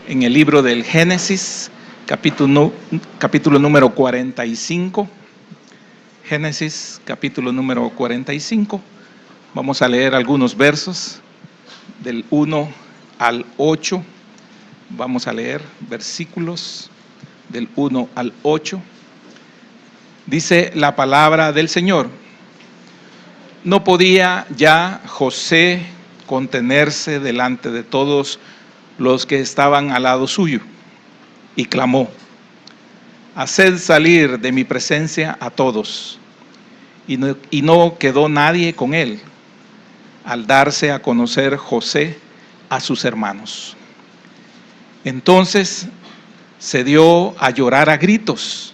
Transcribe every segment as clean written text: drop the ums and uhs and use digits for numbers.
en el libro del Génesis, capítulo número 45. Génesis, capítulo número 45. Vamos a leer algunos versos del 1 al 8. Vamos a leer versículos del 1 al 8. Dice la palabra del Señor: No podía ya José contenerse delante de todos los que estaban al lado suyo, y clamó: Haced salir de mi presencia a todos. Y no quedó nadie con él, al darse a conocer José a sus hermanos. Entonces se dio a llorar a gritos,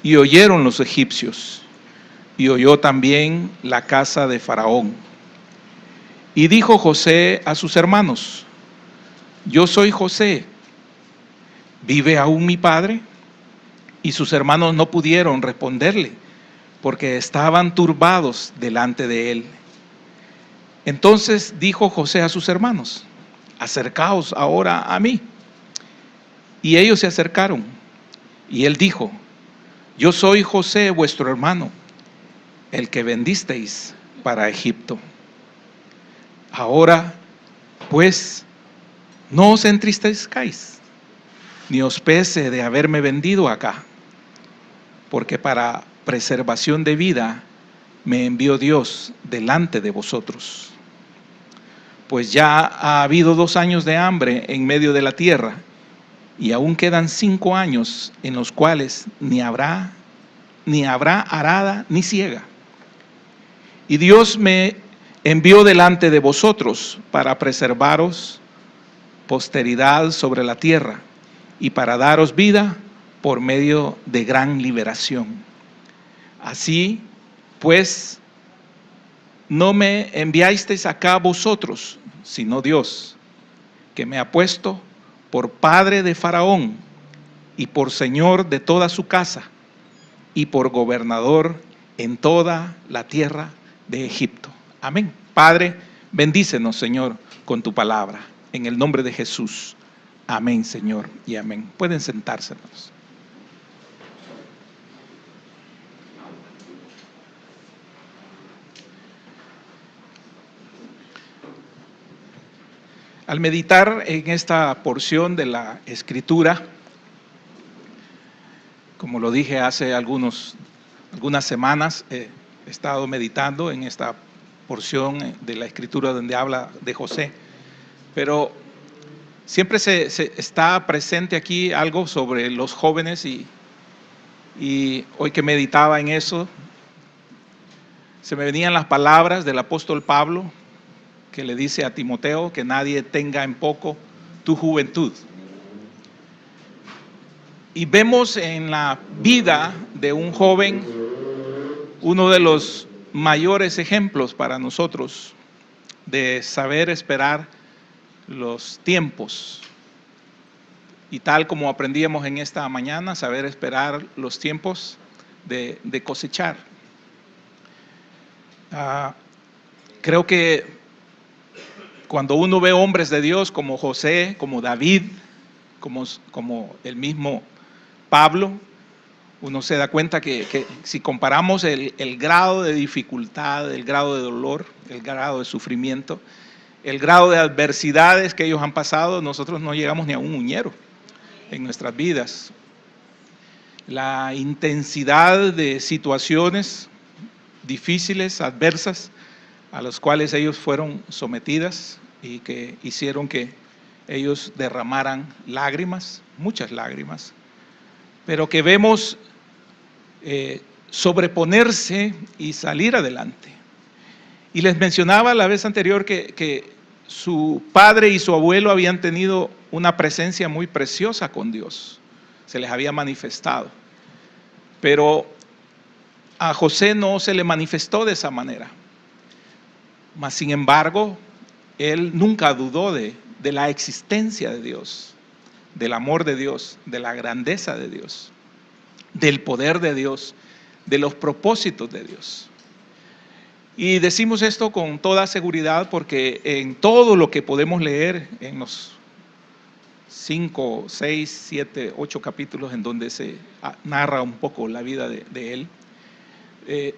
y oyeron los egipcios, y oyó también la casa de Faraón. Y dijo José a sus hermanos: Yo soy José, ¿vive aún mi padre? Y sus hermanos no pudieron responderle, porque estaban turbados delante de él. Entonces dijo José a sus hermanos: Acercaos ahora a mí. Y ellos se acercaron, y él dijo: Yo soy José, vuestro hermano, el que vendisteis para Egipto. Ahora, pues, no os entristezcáis, ni os pese de haberme vendido acá, porque para preservación de vida me envió Dios delante de vosotros. Pues ya ha habido 2 años de hambre en medio de la tierra, y aún quedan 5 años en los cuales ni habrá arada ni siega. Y Dios me envió delante de vosotros para preservaros posteridad sobre la tierra, y para daros vida por medio de gran liberación. Así pues, no me enviasteis acá vosotros, sino Dios, que me ha puesto por padre de Faraón, y por señor de toda su casa, y por gobernador en toda la tierra de Egipto. Amén. Padre, bendícenos, Señor, con tu palabra. En el nombre de Jesús. Amén, Señor, y amén. Pueden sentarse, hermanos. Al meditar en esta porción de la Escritura, como lo dije hace algunas semanas, he estado meditando en esta porción de la Escritura donde habla de José, pero siempre se está presente aquí algo sobre los jóvenes, y hoy que meditaba en eso, se me venían las palabras del apóstol Pablo, que le dice a Timoteo que nadie tenga en poco tu juventud. Y vemos en la vida de un joven uno de los mayores ejemplos para nosotros de saber esperar los tiempos. Y tal como aprendíamos en esta mañana, saber esperar los tiempos de cosechar. Creo que cuando uno ve hombres de Dios como José, como David, como el mismo Pablo, uno se da cuenta que si comparamos el grado de dificultad, el grado de dolor, el grado de sufrimiento, el grado de adversidades que ellos han pasado, nosotros no llegamos ni a un uñero en nuestras vidas. La intensidad de situaciones difíciles, adversas, a las cuales ellos fueron sometidas y que hicieron que ellos derramaran lágrimas, muchas lágrimas, pero que vemos sobreponerse y salir adelante. Y les mencionaba la vez anterior que su padre y su abuelo habían tenido una presencia muy preciosa con Dios, se les había manifestado, pero a José no se le manifestó de esa manera. Mas sin embargo, él nunca dudó de la existencia de Dios, del amor de Dios, de la grandeza de Dios, del poder de Dios, de los propósitos de Dios. Y decimos esto con toda seguridad porque en todo lo que podemos leer en los 5, 6, 7, 8 capítulos en donde se narra un poco la vida de él,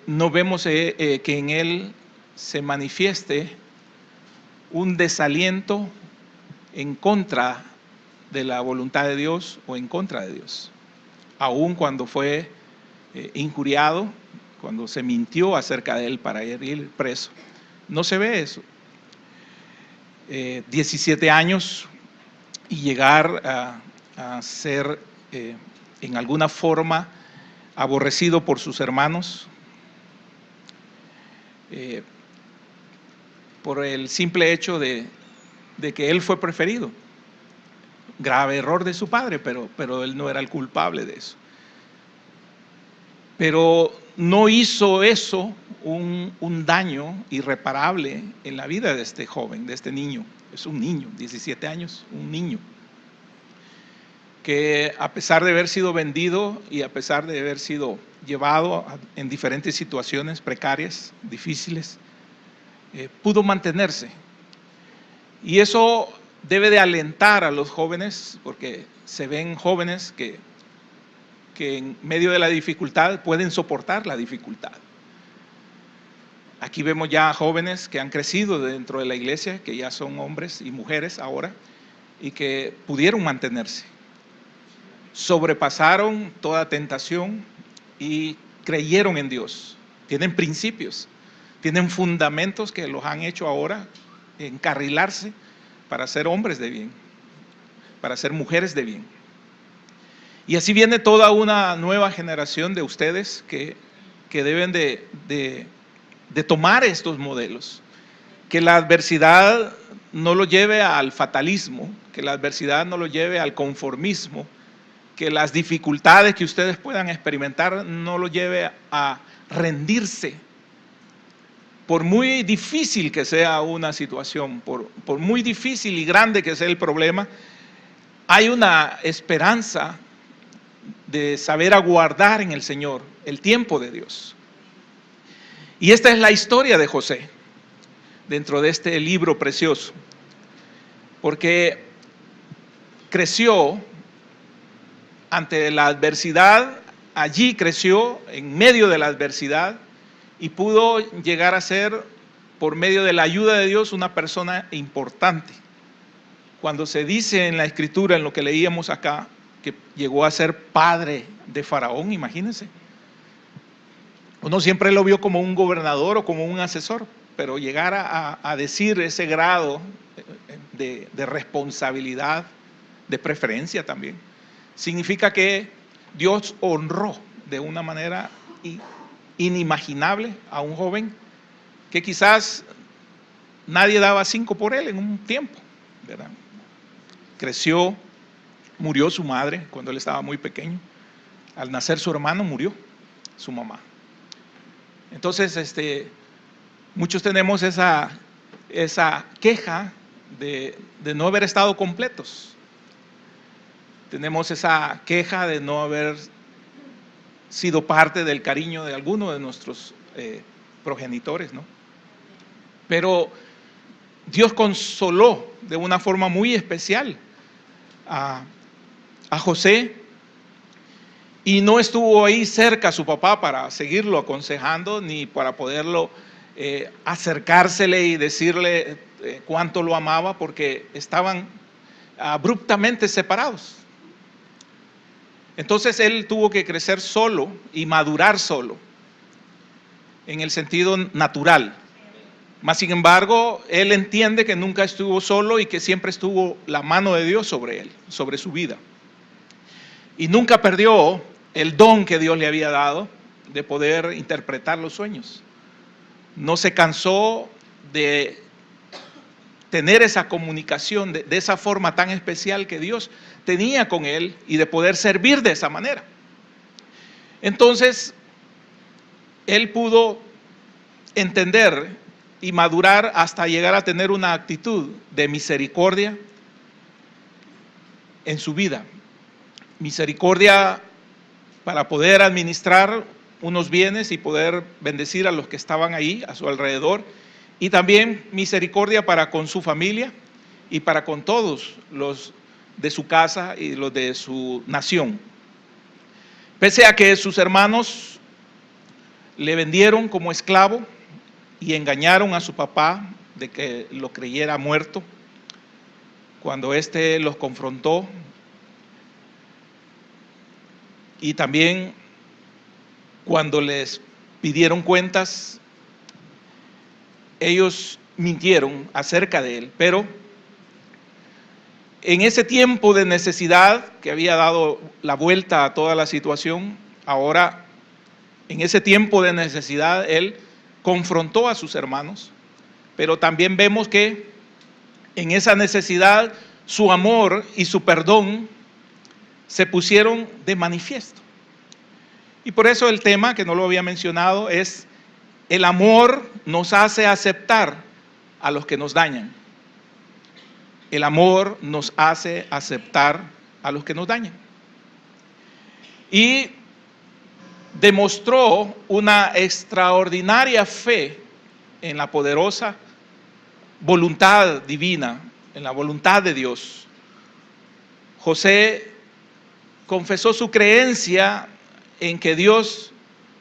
no vemos que en él se manifieste un desaliento en contra de la voluntad de Dios o en contra de Dios. Aun cuando fue injuriado, cuando se mintió acerca de él para ir preso, no se ve eso. 17 años y llegar a ser en alguna forma aborrecido por sus hermanos, por el simple hecho de que él fue preferido. Grave error de su padre, pero él no era el culpable de eso. Pero no hizo eso un daño irreparable en la vida de este joven, de este niño. Es un niño, 17 años, un niño, que a pesar de haber sido vendido y a pesar de haber sido llevado en diferentes situaciones precarias, difíciles, pudo mantenerse. Y eso debe de alentar a los jóvenes, porque se ven jóvenes que en medio de la dificultad pueden soportar la dificultad. Aquí vemos ya jóvenes que han crecido dentro de la iglesia, que ya son hombres y mujeres ahora, y que pudieron mantenerse. Sobrepasaron toda tentación y creyeron en Dios. Tienen principios, tienen fundamentos que los han hecho ahora encarrilarse para ser hombres de bien, para ser mujeres de bien. Y así viene toda una nueva generación de ustedes que deben de tomar estos modelos. Que la adversidad no lo lleve al fatalismo, que la adversidad no lo lleve al conformismo, que las dificultades que ustedes puedan experimentar no lo lleve a rendirse. Por muy difícil que sea una situación, por muy difícil y grande que sea el problema, hay una esperanza de saber aguardar en el Señor el tiempo de Dios. Y esta es la historia de José dentro de este libro precioso, porque creció ante la adversidad, allí creció en medio de la adversidad y pudo llegar a ser, por medio de la ayuda de Dios, una persona importante. Cuando se dice en la Escritura, en lo que leíamos acá, que llegó a ser padre de Faraón, imagínense. Uno siempre lo vio como un gobernador o como un asesor, pero llegar a decir ese grado de responsabilidad, de preferencia también, significa que Dios honró de una manera inimaginable a un joven que quizás nadie daba 5 por él en un tiempo, ¿verdad? Creció, murió su madre cuando él estaba muy pequeño. Al nacer su hermano murió su mamá. Entonces, muchos tenemos esa queja de no haber estado completos. Tenemos esa queja de no haber sido parte del cariño de alguno de nuestros progenitores, ¿no? Pero Dios consoló de una forma muy especial a José, y no estuvo ahí cerca a su papá para seguirlo aconsejando, ni para poderlo acercársele y decirle cuánto lo amaba, porque estaban abruptamente separados. Entonces él tuvo que crecer solo y madurar solo, en el sentido natural. Mas sin embargo, él entiende que nunca estuvo solo y que siempre estuvo la mano de Dios sobre él, sobre su vida. Y nunca perdió el don que Dios le había dado de poder interpretar los sueños. No se cansó de tener esa comunicación de esa forma tan especial que Dios tenía con él y de poder servir de esa manera. Entonces, él pudo entender y madurar hasta llegar a tener una actitud de misericordia en su vida. Misericordia para poder administrar unos bienes y poder bendecir a los que estaban ahí a su alrededor, y también misericordia para con su familia y para con todos los de su casa y los de su nación. Pese a que sus hermanos le vendieron como esclavo y engañaron a su papá de que lo creyera muerto, cuando éste los confrontó, y también cuando les pidieron cuentas, ellos mintieron acerca de él. Pero en ese tiempo de necesidad que había dado la vuelta a toda la situación, ahora en ese tiempo de necesidad él confrontó a sus hermanos, pero también vemos que en esa necesidad su amor y su perdón se pusieron de manifiesto. Y por eso el tema, que no lo había mencionado, es: el amor nos hace aceptar a los que nos dañan. El amor nos hace aceptar a los que nos dañan. Y demostró una extraordinaria fe en la poderosa voluntad divina, en la voluntad de Dios. José confesó su creencia en que Dios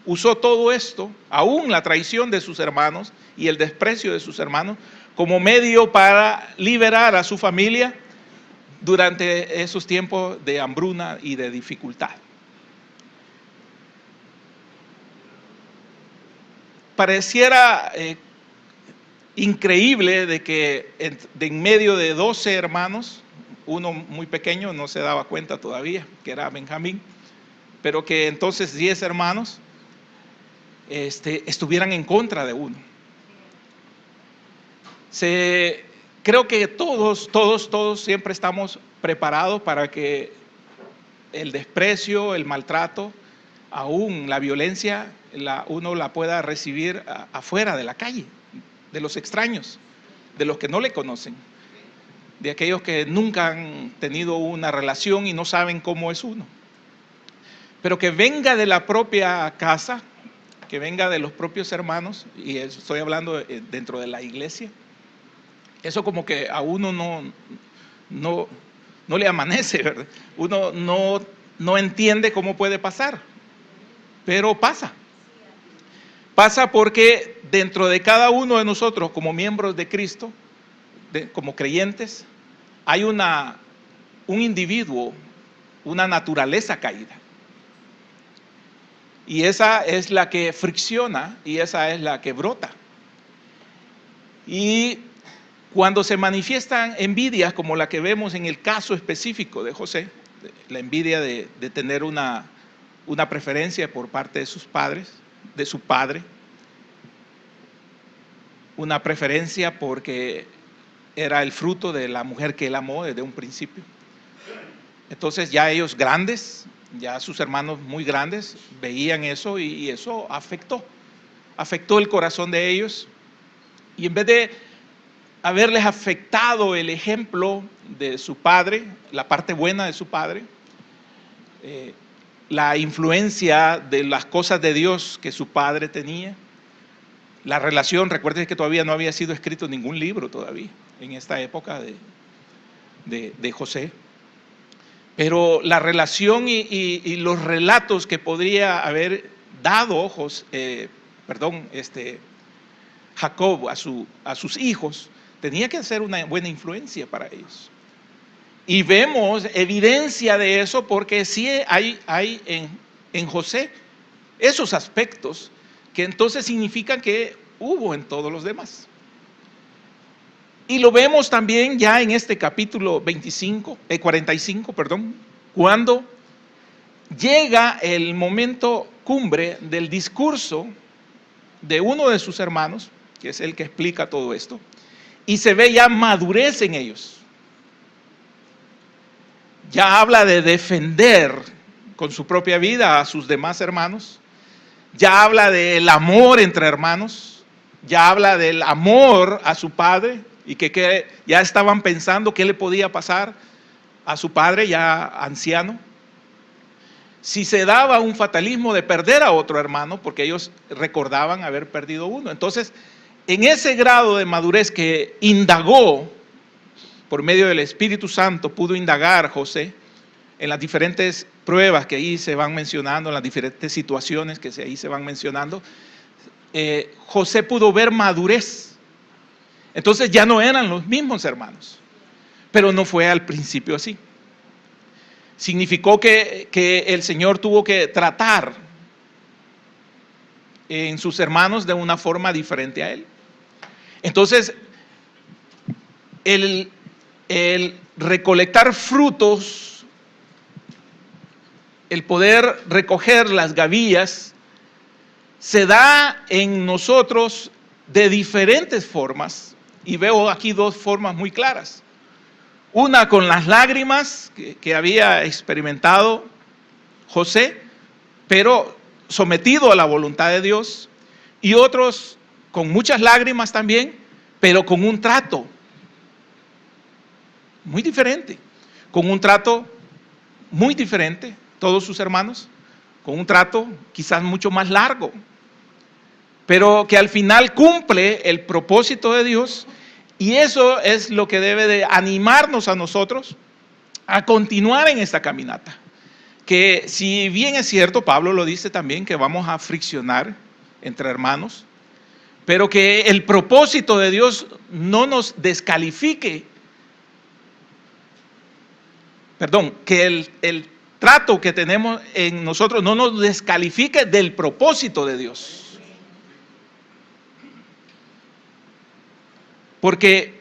usó todo esto, aún la traición de sus hermanos y el desprecio de sus hermanos, como medio para liberar a su familia durante esos tiempos de hambruna y de dificultad. Pareciera increíble de que en medio de 12 hermanos, uno muy pequeño no se daba cuenta todavía, que era Benjamín, pero que entonces 10 hermanos estuvieran en contra de uno. Creo que todos siempre estamos preparados para que el desprecio, el maltrato, aún la violencia, uno la pueda recibir afuera de la calle, de los extraños, de los que no le conocen, de aquellos que nunca han tenido una relación y no saben cómo es uno. Pero que venga de la propia casa, que venga de los propios hermanos, y estoy hablando dentro de la iglesia, eso como que a uno no le amanece, ¿verdad? Uno no entiende cómo puede pasar, pero pasa. Pasa porque dentro de cada uno de nosotros, como miembros de Cristo, como creyentes, hay un individuo, una naturaleza caída. Y esa es la que fricciona y esa es la que brota. Y cuando se manifiestan envidias como la que vemos en el caso específico de José, la envidia de tener una preferencia por parte de sus padres, de su padre, una preferencia porque era el fruto de la mujer que él amó desde un principio. Entonces ya ellos grandes, ya sus hermanos muy grandes, veían eso y eso afectó el corazón de ellos. Y en vez de haberles afectado el ejemplo de su padre, la parte buena de su padre, la influencia de las cosas de Dios que su padre tenía, la relación, recuerden que todavía no había sido escrito ningún libro todavía en esta época de José, pero la relación y los relatos que podría haber dado Jacob a sus hijos, tenía que ser una buena influencia para ellos. Y vemos evidencia de eso porque sí hay en José esos aspectos que entonces significan que hubo en todos los demás. Y lo vemos también ya en este capítulo 45, cuando llega el momento cumbre del discurso de uno de sus hermanos, que es el que explica todo esto, y se ve ya madurez en ellos. Ya habla de defender con su propia vida a sus demás hermanos, ya habla del amor entre hermanos, ya habla del amor a su padre, y que ya estaban pensando qué le podía pasar a su padre ya anciano, si se daba un fatalismo de perder a otro hermano, porque ellos recordaban haber perdido uno. Entonces, en ese grado de madurez que indagó por medio del Espíritu Santo, pudo indagar José en las diferentes pruebas que ahí se van mencionando, en las diferentes situaciones que ahí se van mencionando, José pudo ver madurez. Entonces ya no eran los mismos hermanos, pero no fue al principio así. Significó que el Señor tuvo que tratar en sus hermanos de una forma diferente a él. Entonces, el recolectar frutos, el poder recoger las gavillas, se da en nosotros de diferentes formas, y veo aquí dos formas muy claras. Una con las lágrimas que había experimentado José, pero sometido a la voluntad de Dios, y otros con muchas lágrimas también, pero con un trato muy diferente, con un trato muy diferente, todos sus hermanos, con un trato quizás mucho más largo, pero que al final cumple el propósito de Dios, y eso es lo que debe de animarnos a nosotros a continuar en esta caminata. Que si bien es cierto, Pablo lo dice también, que vamos a friccionar entre hermanos, pero que el propósito de Dios no nos descalifique, que el trato que tenemos en nosotros no nos descalifique del propósito de Dios. Porque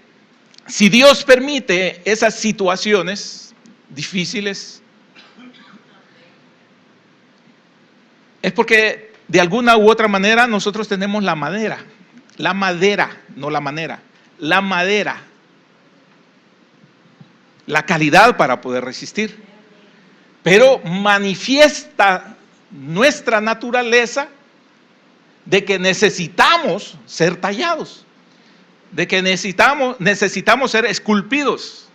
si Dios permite esas situaciones difíciles, es porque de alguna u otra manera nosotros tenemos la madera, no la manera, la madera, la calidad para poder resistir. Pero manifiesta nuestra naturaleza de que necesitamos ser tallados, de que necesitamos ser esculpidos,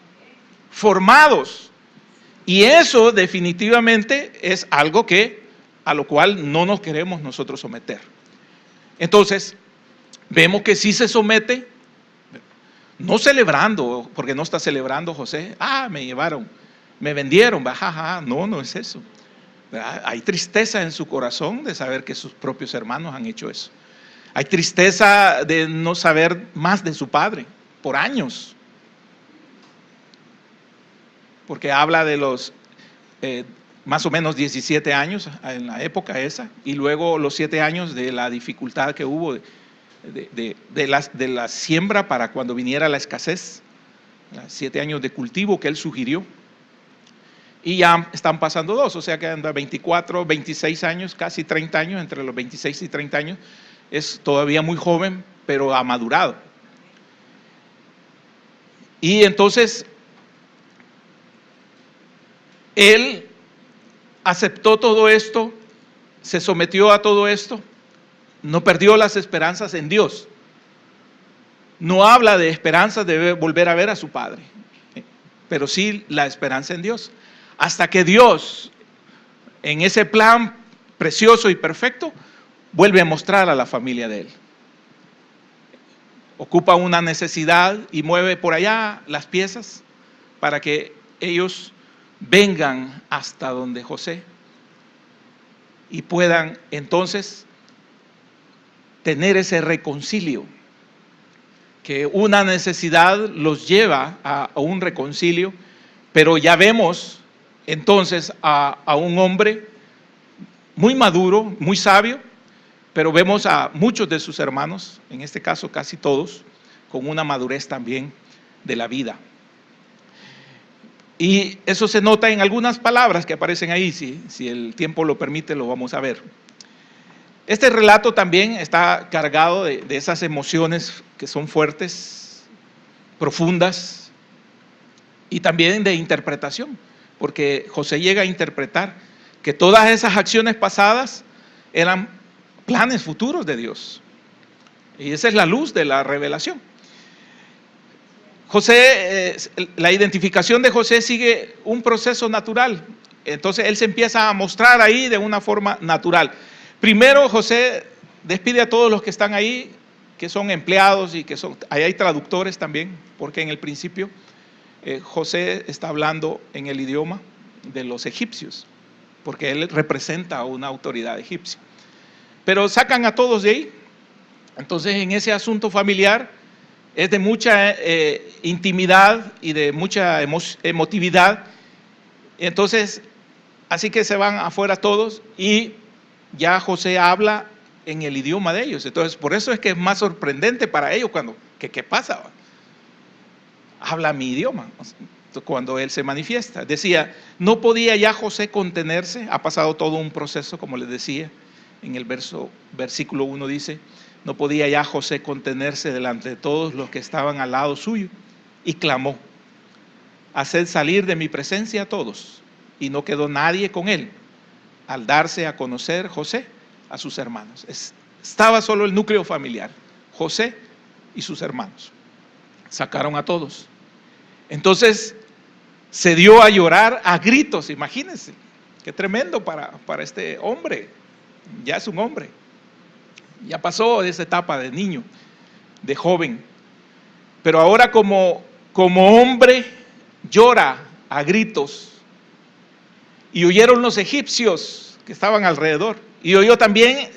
formados. Y eso definitivamente es algo a lo cual no nos queremos nosotros someter. Entonces, vemos que sí se somete, no celebrando, porque no está celebrando José, me llevaron, me vendieron, no es eso. Hay tristeza en su corazón de saber que sus propios hermanos han hecho eso. Hay tristeza de no saber más de su padre por años, porque habla de los más o menos 17 años en la época esa, y luego los 7 años de la dificultad que hubo de la siembra para cuando viniera la escasez, 7 años de cultivo que él sugirió, y ya están pasando 2, o sea que anda 24, 26 años, casi 30 años, entre los 26 y 30 años, es todavía muy joven, pero ha madurado. Y entonces, él aceptó todo esto, se sometió a todo esto, no perdió las esperanzas en Dios. No habla de esperanzas de volver a ver a su padre, pero sí la esperanza en Dios. Hasta que Dios, en ese plan precioso y perfecto, vuelve a mostrar a la familia de él. Ocupa una necesidad y mueve por allá las piezas para que ellos vengan hasta donde José y puedan entonces tener ese reconcilio, que una necesidad los lleva a un reconcilio, pero ya vemos entonces a un hombre muy maduro, muy sabio, pero vemos a muchos de sus hermanos, en este caso casi todos, con una madurez también de la vida. Y eso se nota en algunas palabras que aparecen ahí, si el tiempo lo permite lo vamos a ver. Este relato también está cargado de esas emociones que son fuertes, profundas, y también de interpretación, porque José llega a interpretar que todas esas acciones pasadas eran planes futuros de Dios. Y esa es la luz de la revelación. José, la identificación de José sigue un proceso natural. Entonces él se empieza a mostrar ahí de una forma natural. Primero José despide a todos los que están ahí, que son empleados y que son, ahí hay traductores también, porque en el principio José está hablando en el idioma de los egipcios, porque él representa a una autoridad egipcia. Pero sacan a todos de ahí. Entonces, en ese asunto familiar es de mucha intimidad y de mucha emotividad. Entonces, así que se van afuera todos y ya José habla en el idioma de ellos. Entonces, por eso es que es más sorprendente para ellos ¿qué pasa? Habla mi idioma cuando él se manifiesta. Decía, no podía ya José contenerse. Ha pasado todo un proceso, como les decía. En el versículo 1 dice, no podía ya José contenerse delante de todos los que estaban al lado suyo, y clamó, haced salir de mi presencia a todos. Y no quedó nadie con él, al darse a conocer José a sus hermanos. Estaba solo el núcleo familiar, José y sus hermanos. Sacaron a todos. Entonces se dio a llorar a gritos, imagínense, qué tremendo para este hombre. Ya es un hombre, ya pasó de esa etapa de niño, de joven, pero ahora como hombre llora a gritos. Y oyeron los egipcios que estaban alrededor, y oyó también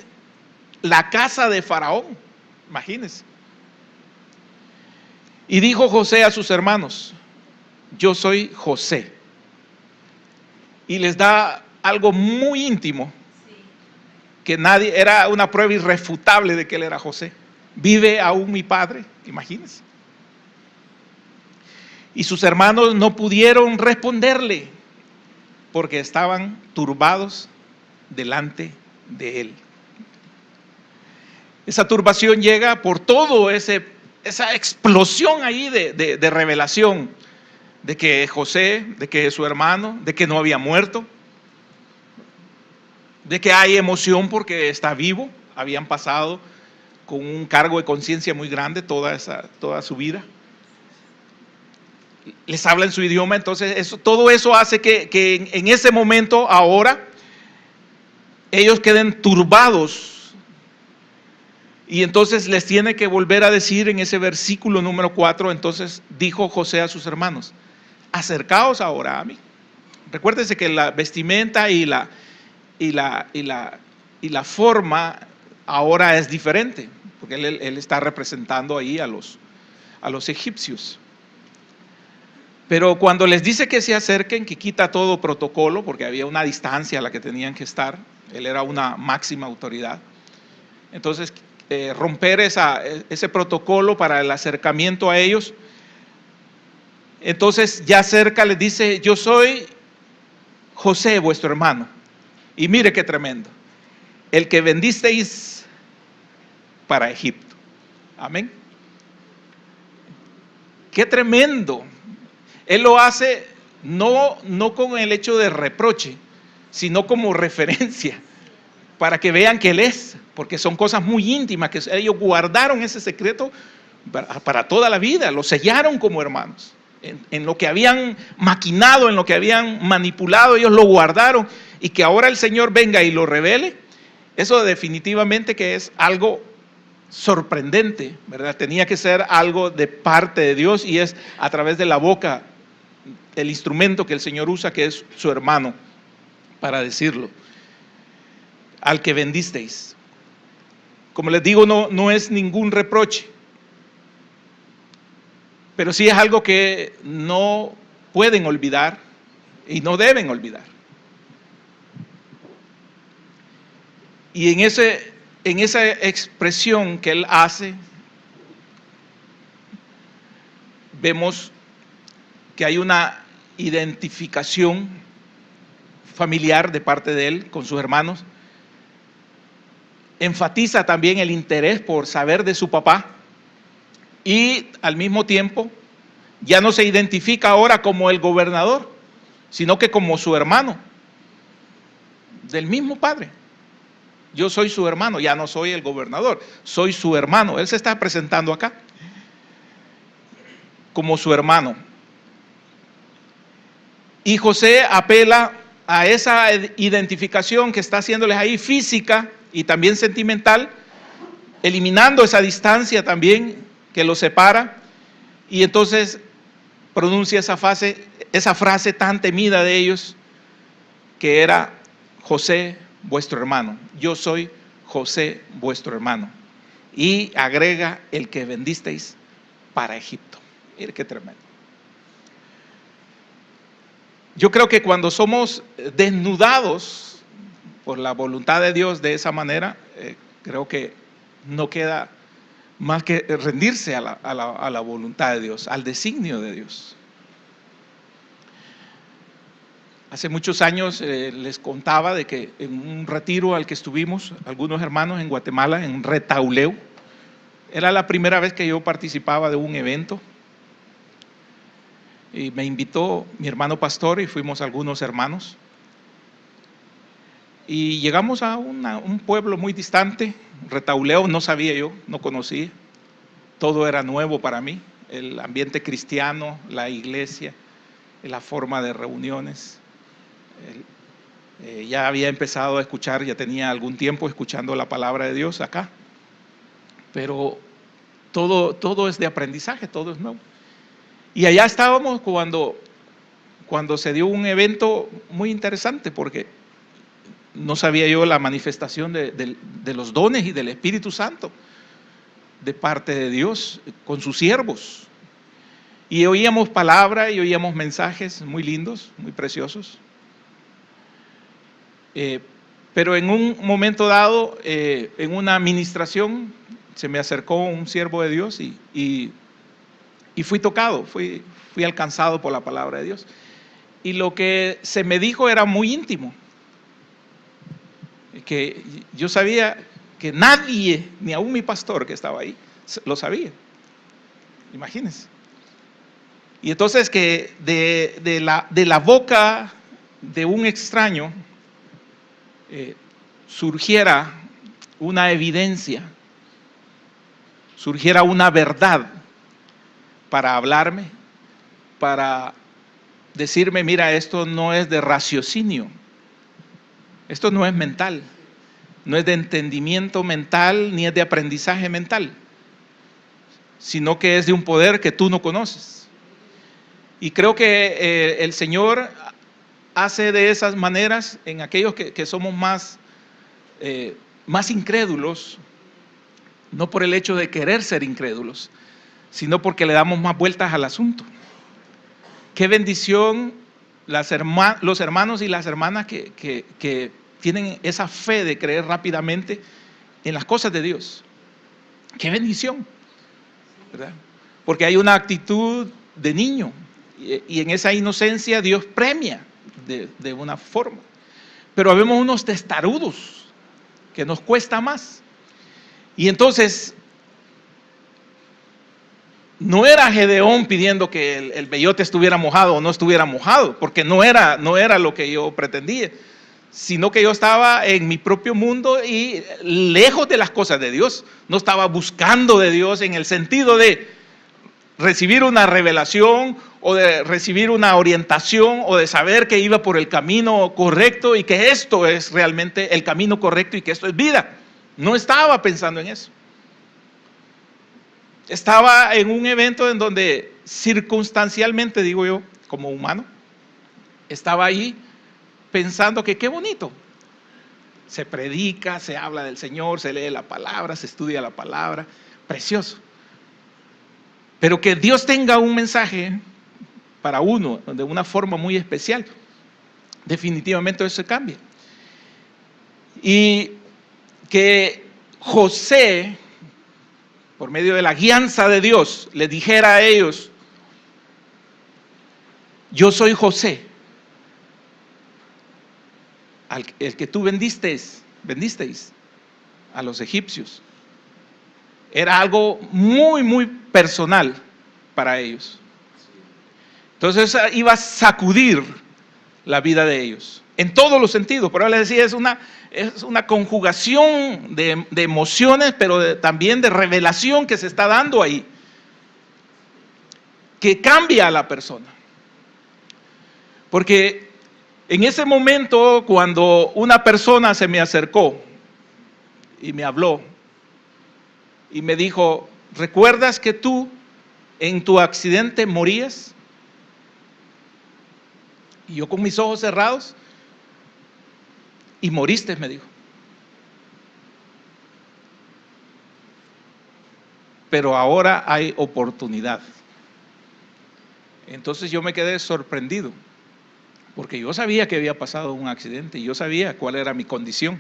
la casa de Faraón, imagínense. Y dijo José a sus hermanos, yo soy José. Y les da algo muy íntimo, que nadie, era una prueba irrefutable de que él era José. ¿Vive aún mi padre? Imagínense. Y sus hermanos no pudieron responderle, porque estaban turbados delante de él. Esa turbación llega por todo esa explosión ahí de revelación, de que José, de que es su hermano, de que no había muerto, de que hay emoción porque está vivo. Habían pasado con un cargo de conciencia muy grande toda su vida. Les habla en su idioma, entonces todo eso hace que en ese momento ahora ellos queden turbados. Y entonces les tiene que volver a decir en ese versículo número 4, entonces dijo José a sus hermanos, acercaos ahora a mí. Recuérdense que la vestimenta y la forma ahora es diferente, porque él está representando ahí a los egipcios. Pero cuando les dice que se acerquen, que quita todo protocolo, porque había una distancia a la que tenían que estar, él era una máxima autoridad. Entonces, romper ese protocolo para el acercamiento a ellos. Entonces, ya cerca les dice, yo soy José, vuestro hermano. Y mire qué tremendo, el que vendisteis para Egipto. Amén. Qué tremendo. Él lo hace no con el hecho de reproche, sino como referencia, para que vean que él es, porque son cosas muy íntimas, que ellos guardaron ese secreto para toda la vida, lo sellaron como hermanos. En lo que habían maquinado, en lo que habían manipulado, ellos lo guardaron, y que ahora el Señor venga y lo revele, eso definitivamente que es algo sorprendente, ¿verdad? Tenía que ser algo de parte de Dios, y es a través de la boca, el instrumento que el Señor usa, que es su hermano, para decirlo. Al que vendisteis. Como les digo, no es ningún reproche, pero sí es algo que no pueden olvidar y no deben olvidar. Y en esa expresión que él hace, vemos que hay una identificación familiar de parte de él con sus hermanos. Enfatiza también el interés por saber de su papá, y al mismo tiempo ya no se identifica ahora como el gobernador, sino que como su hermano, del mismo padre. Yo soy su hermano, ya no soy el gobernador, soy su hermano. Él se está presentando acá como su hermano. Y José apela a esa identificación que está haciéndoles ahí, física y también sentimental, eliminando esa distancia también que los separa. Y entonces pronuncia esa frase tan temida de ellos, que era: José, vuestro hermano. Yo soy José, vuestro hermano. Y agrega: el que vendisteis para Egipto. Mire qué tremendo. Yo creo que cuando somos desnudados por la voluntad de Dios de esa manera, creo que no queda más que rendirse a la voluntad de Dios, al designio de Dios. Hace muchos años les contaba de que en un retiro al que estuvimos, algunos hermanos en Guatemala, en Retauleu, era la primera vez que yo participaba de un evento. Y me invitó mi hermano pastor y fuimos algunos hermanos. Y llegamos a un pueblo muy distante, Retauleu, no sabía yo, no conocía. Todo era nuevo para mí, el ambiente cristiano, la iglesia, la forma de reuniones. Ya había empezado a escuchar, ya tenía algún tiempo escuchando la palabra de Dios acá. Pero todo es de aprendizaje, todo es nuevo. Y allá estábamos cuando se dio un evento muy interesante, porque no sabía yo la manifestación de los dones y del Espíritu Santo de parte de Dios con sus siervos. Y oíamos palabra y oíamos mensajes muy lindos, muy preciosos. Pero en un momento dado, en una administración, se me acercó un siervo de Dios y fui tocado, fui alcanzado por la palabra de Dios. Y lo que se me dijo era muy íntimo, que yo sabía que nadie, ni aún mi pastor que estaba ahí, lo sabía. Imagínense. Y entonces que de la boca de un extraño surgiera una evidencia, surgiera una verdad para hablarme, para decirme: mira, esto no es de raciocinio, esto no es mental, no es de entendimiento mental, ni es de aprendizaje mental, sino que es de un poder que tú no conoces. Y creo que el Señor hace de esas maneras en aquellos que somos más incrédulos, no por el hecho de querer ser incrédulos, sino porque le damos más vueltas al asunto. Qué bendición los hermanos y las hermanas que tienen esa fe de creer rápidamente en las cosas de Dios. Qué bendición, ¿verdad? Porque hay una actitud de niño y en esa inocencia Dios premia de una forma. Pero habemos unos testarudos que nos cuesta más. Y entonces no era Gedeón pidiendo que el bellote estuviera mojado o no estuviera mojado, porque no era lo que yo pretendía, sino que yo estaba en mi propio mundo y lejos de las cosas de Dios. No estaba buscando de Dios en el sentido de recibir una revelación o de recibir una orientación o de saber que iba por el camino correcto y que esto es realmente el camino correcto y que esto es vida. No estaba pensando en eso. Estaba en un evento en donde circunstancialmente, digo yo, como humano, estaba ahí pensando que qué bonito. Se predica, se habla del Señor, se lee la palabra, se estudia la palabra, precioso. Pero que Dios tenga un mensaje para uno de una forma muy especial, definitivamente eso se cambia. Y que José, por medio de la guianza de Dios, le dijera a ellos: yo soy José, el que tú vendisteis a los egipcios. Era algo muy, muy personal para ellos. Entonces iba a sacudir la vida de ellos, en todos los sentidos. Pero les decía, es una conjugación de emociones, pero también de revelación que se está dando ahí, que cambia a la persona. Porque en ese momento, cuando una persona se me acercó y me habló y me dijo: ¿recuerdas que tú en tu accidente morías? Y yo con mis ojos cerrados, y moriste, me dijo. Pero ahora hay oportunidad. Entonces yo me quedé sorprendido, porque yo sabía que había pasado un accidente y yo sabía cuál era mi condición.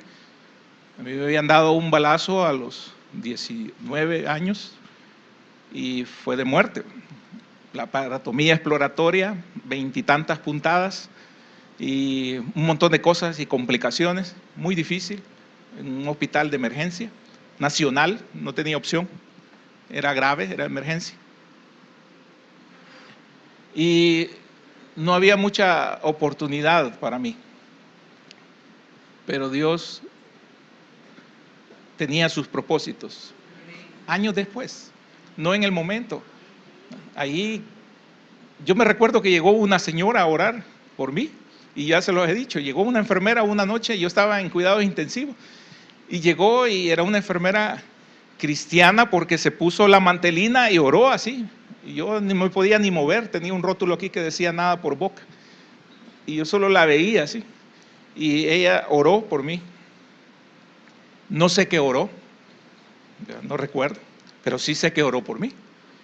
A mí me habían dado un balazo a los 19 años y fue de muerte. La paratomía exploratoria, 20 y tantas puntadas y un montón de cosas y complicaciones, muy difícil, en un hospital de emergencia nacional, no tenía opción, era grave, era emergencia. Y no había mucha oportunidad para mí, pero Dios tenía sus propósitos. Años después, no en el momento. Ahí, yo me recuerdo que llegó una señora a orar por mí, y ya se los he dicho, llegó una enfermera una noche, yo estaba en cuidados intensivos, y llegó y era una enfermera cristiana porque se puso la mantelina y oró así, y yo ni me podía ni mover, tenía un rótulo aquí que decía nada por boca, y yo solo la veía así, y ella oró por mí. No sé qué oró, no recuerdo, pero sí sé que oró por mí.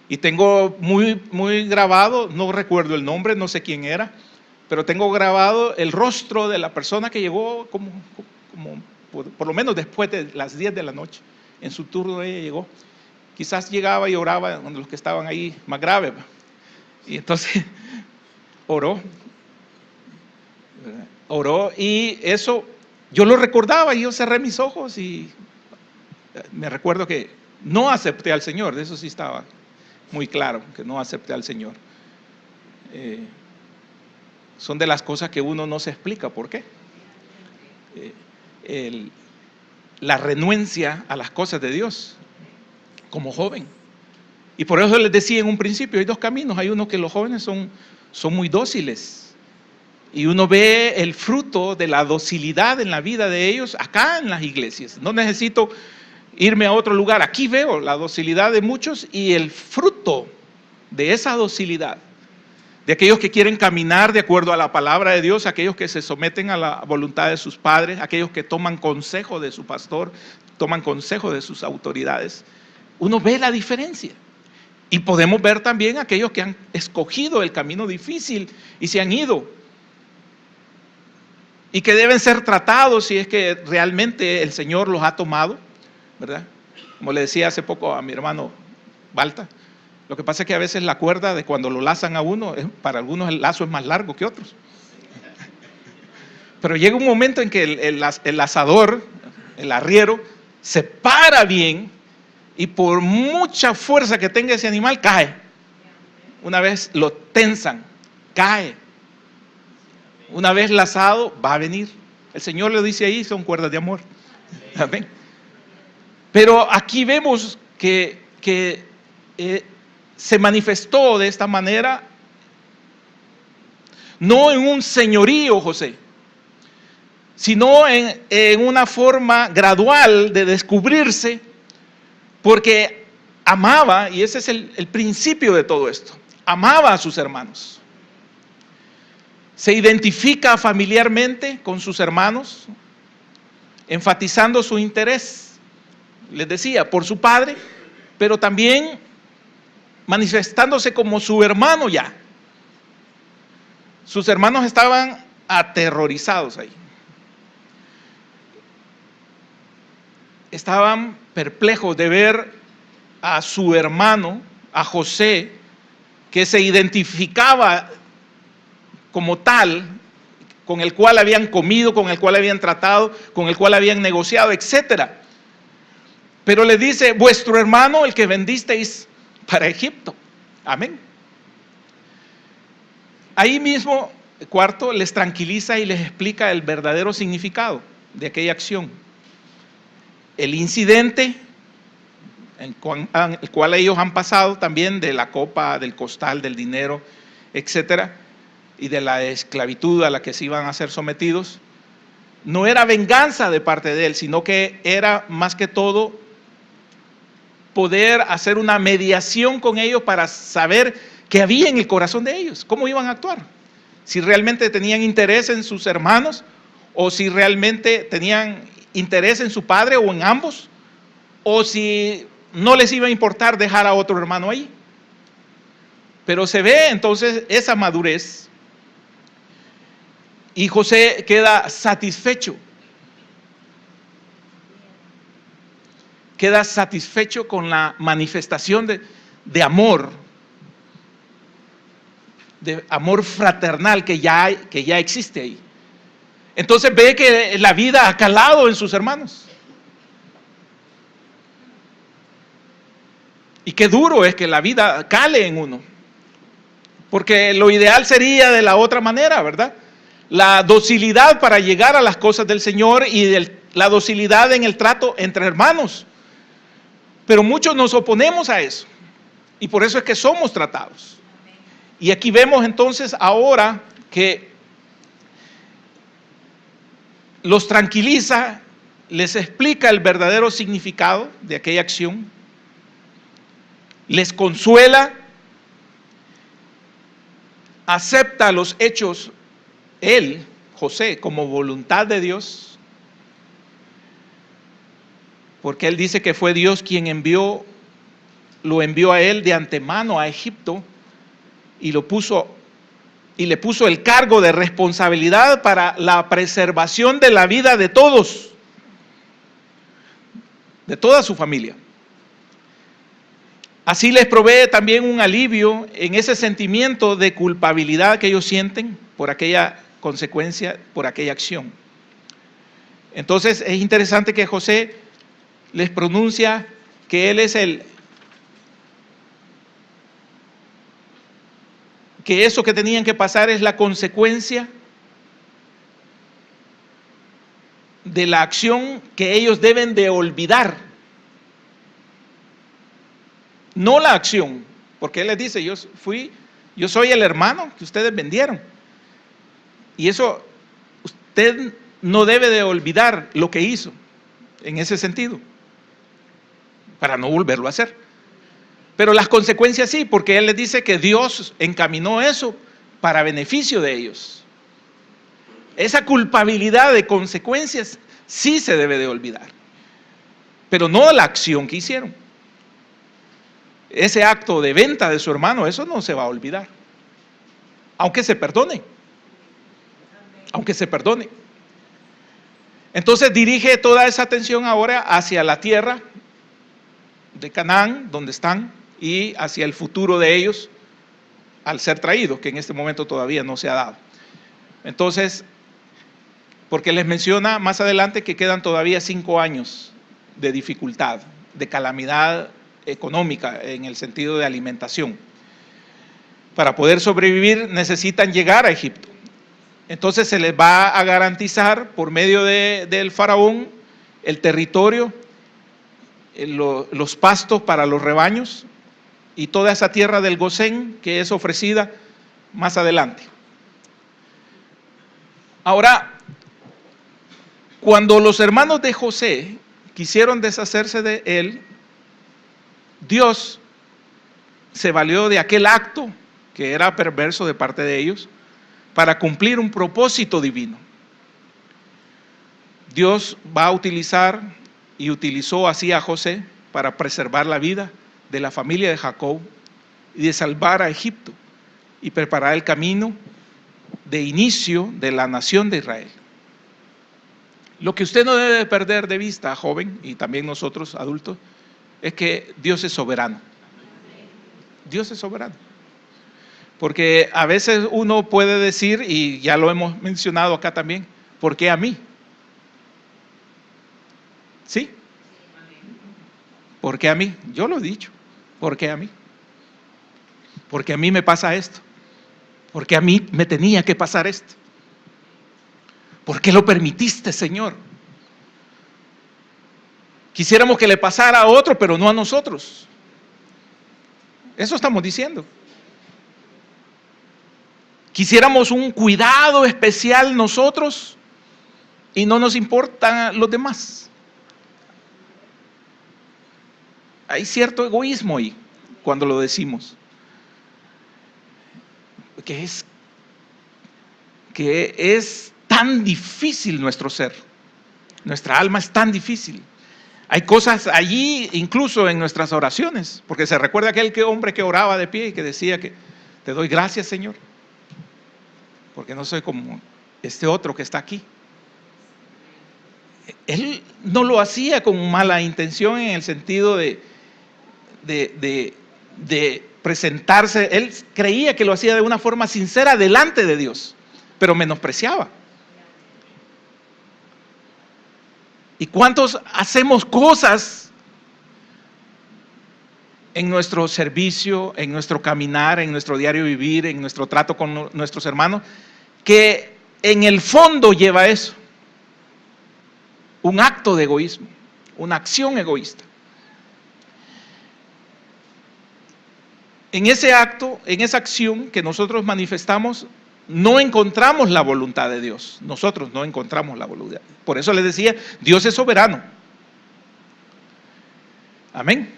Y tengo muy grabado, no recuerdo el nombre, no sé quién era, pero tengo grabado el rostro de la persona que llegó como por lo menos después de las 10 de la noche. En su turno ella llegó. Quizás llegaba y oraba con los que estaban ahí más graves. Y entonces oró y eso yo lo recordaba y yo cerré mis ojos y me recuerdo que no acepté al Señor, de eso sí estaba muy claro, que no acepté al Señor. Son de las cosas que uno no se explica por qué. La renuencia a las cosas de Dios como joven. Y por eso les decía en un principio, hay dos caminos. Hay uno que los jóvenes son muy dóciles y uno ve el fruto de la docilidad en la vida de ellos acá en las iglesias. No necesito irme a otro lugar, aquí veo la docilidad de muchos y el fruto de esa docilidad, de aquellos que quieren caminar de acuerdo a la palabra de Dios, aquellos que se someten a la voluntad de sus padres, aquellos que toman consejo de su pastor, toman consejo de sus autoridades. Uno ve la diferencia. Y podemos ver también aquellos que han escogido el camino difícil y se han ido. Y que deben ser tratados si es que realmente el Señor los ha tomado, ¿verdad? Como le decía hace poco a mi hermano Balta, lo que pasa es que a veces la cuerda de cuando lo lazan a uno, para algunos el lazo es más largo que otros. Pero llega un momento en que el lazador, el arriero, se para bien y por mucha fuerza que tenga ese animal, cae. Una vez lo tensan, cae. Una vez lazado, va a venir. El Señor le dice ahí, son cuerdas de amor. Amén. Pero aquí vemos que se manifestó de esta manera, no en un señorío, José, sino en una forma gradual de descubrirse, porque amaba, y ese es el principio de todo esto, amaba a sus hermanos. Se identifica familiarmente con sus hermanos, enfatizando su interés, les decía, por su padre, pero también manifestándose como su hermano ya. Sus hermanos estaban aterrorizados ahí. Estaban perplejos de ver a su hermano, a José, que se identificaba como tal, con el cual habían comido, con el cual habían tratado, con el cual habían negociado, etcétera. Pero le dice, vuestro hermano, el que vendisteis para Egipto. Amén. Ahí mismo, cuarto, les tranquiliza y les explica el verdadero significado de aquella acción. El incidente en el cual ellos han pasado también de la copa, del costal, del dinero, etcétera, y de la esclavitud a la que se iban a ser sometidos, no era venganza de parte de él, sino que era más que todo poder hacer una mediación con ellos para saber qué había en el corazón de ellos, cómo iban a actuar. si realmente tenían interés en sus hermanos o si realmente tenían interés en su padre o en ambos, o si no les iba a importar dejar a otro hermano ahí. Pero se ve entonces esa madurez y José queda satisfecho. Queda satisfecho con la manifestación de amor fraternal que ya existe ahí. Entonces ve que la vida ha calado en sus hermanos. Y qué duro es que la vida cale en uno. Porque lo ideal sería de la otra manera, ¿verdad? La docilidad para llegar a las cosas del Señor y la docilidad en el trato entre hermanos. Pero muchos nos oponemos a eso. Y por eso es que somos tratados. Y aquí vemos entonces ahora que los tranquiliza, les explica el verdadero significado de aquella acción, les consuela, acepta los hechos, él, José, como voluntad de Dios, porque él dice que fue Dios quien lo envió a él de antemano a Egipto y le puso el cargo de responsabilidad para la preservación de la vida de todos, de toda su familia. Así les provee también un alivio en ese sentimiento de culpabilidad que ellos sienten por aquella consecuencia, por aquella acción. Entonces es interesante que José les pronuncia que él es que eso que tenían que pasar es la consecuencia de la acción que ellos deben de olvidar. No la acción, porque él les dice, yo soy el hermano que ustedes vendieron. Y eso, usted no debe de olvidar lo que hizo, en ese sentido, para no volverlo a hacer. Pero las consecuencias sí, porque él les dice que Dios encaminó eso para beneficio de ellos. Esa culpabilidad de consecuencias sí se debe de olvidar, pero no la acción que hicieron. Ese acto de venta de su hermano, eso no se va a olvidar, aunque se perdone. Entonces dirige toda esa atención ahora hacia la tierra de Canaán, donde están, y hacia el futuro de ellos al ser traídos, que en este momento todavía no se ha dado. Entonces, porque les menciona más adelante que quedan todavía 5 años de dificultad, de calamidad económica en el sentido de alimentación. Para poder sobrevivir necesitan llegar a Egipto. Entonces se les va a garantizar por medio del faraón el territorio, los pastos para los rebaños y toda esa tierra del Gosén que es ofrecida más adelante. Ahora, cuando los hermanos de José quisieron deshacerse de él, Dios se valió de aquel acto que era perverso de parte de ellos para cumplir un propósito divino. Dios va a utilizar y utilizó así a José para preservar la vida de la familia de Jacob y de salvar a Egipto y preparar el camino de inicio de la nación de Israel. Lo que usted no debe perder de vista, joven, y también nosotros adultos, es que Dios es soberano. Dios es soberano. Porque a veces uno puede decir, y ya lo hemos mencionado acá también, ¿por qué a mí? ¿Sí? ¿Por qué a mí? Yo lo he dicho. ¿Por qué a mí? Porque a mí me pasa esto. Porque a mí me tenía que pasar esto. ¿Por qué lo permitiste, Señor? Quisiéramos que le pasara a otro, pero no a nosotros. Eso estamos diciendo. Quisiéramos un cuidado especial nosotros y no nos importan los demás. Hay cierto egoísmo ahí cuando lo decimos. Que es que es tan difícil nuestro ser. Nuestra alma es tan difícil. Hay cosas allí, incluso en nuestras oraciones, porque se recuerda aquel hombre que oraba de pie y que decía que te doy gracias, Señor, porque no soy como este otro que está aquí. Él no lo hacía con mala intención en el sentido de presentarse. Él creía que lo hacía de una forma sincera delante de Dios, pero menospreciaba. ¿Y cuántos hacemos cosas en nuestro servicio, en nuestro caminar, en nuestro diario vivir, en nuestro trato con nuestros hermanos, que en el fondo lleva eso? Un acto de egoísmo, una acción egoísta. En ese acto, en esa acción que nosotros manifestamos, no encontramos la voluntad de Dios. Nosotros no encontramos la voluntad. Por eso les decía, Dios es soberano. Amén.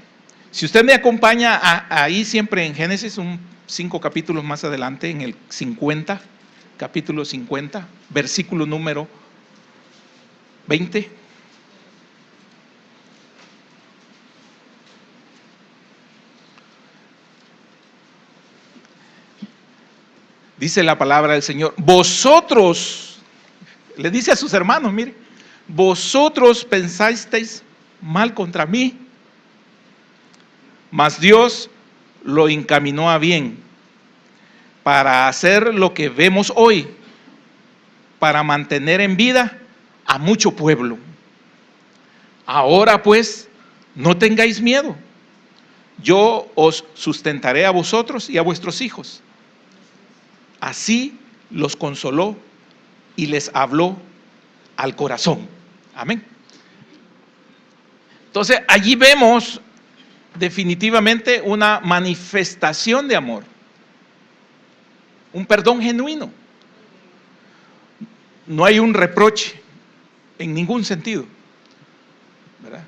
Si usted me acompaña ahí siempre en Génesis, 5 capítulos más adelante, en el 50, capítulo 50, versículo número 20. Dice la palabra del Señor, vosotros, le dice a sus hermanos, mire, vosotros pensasteis mal contra mí, mas Dios lo encaminó a bien para hacer lo que vemos hoy, para mantener en vida a mucho pueblo. Ahora pues, no tengáis miedo, yo os sustentaré a vosotros y a vuestros hijos. Así los consoló y les habló al corazón. Amén. Entonces, allí vemos definitivamente una manifestación de amor, un perdón genuino. No hay un reproche en ningún sentido, ¿verdad?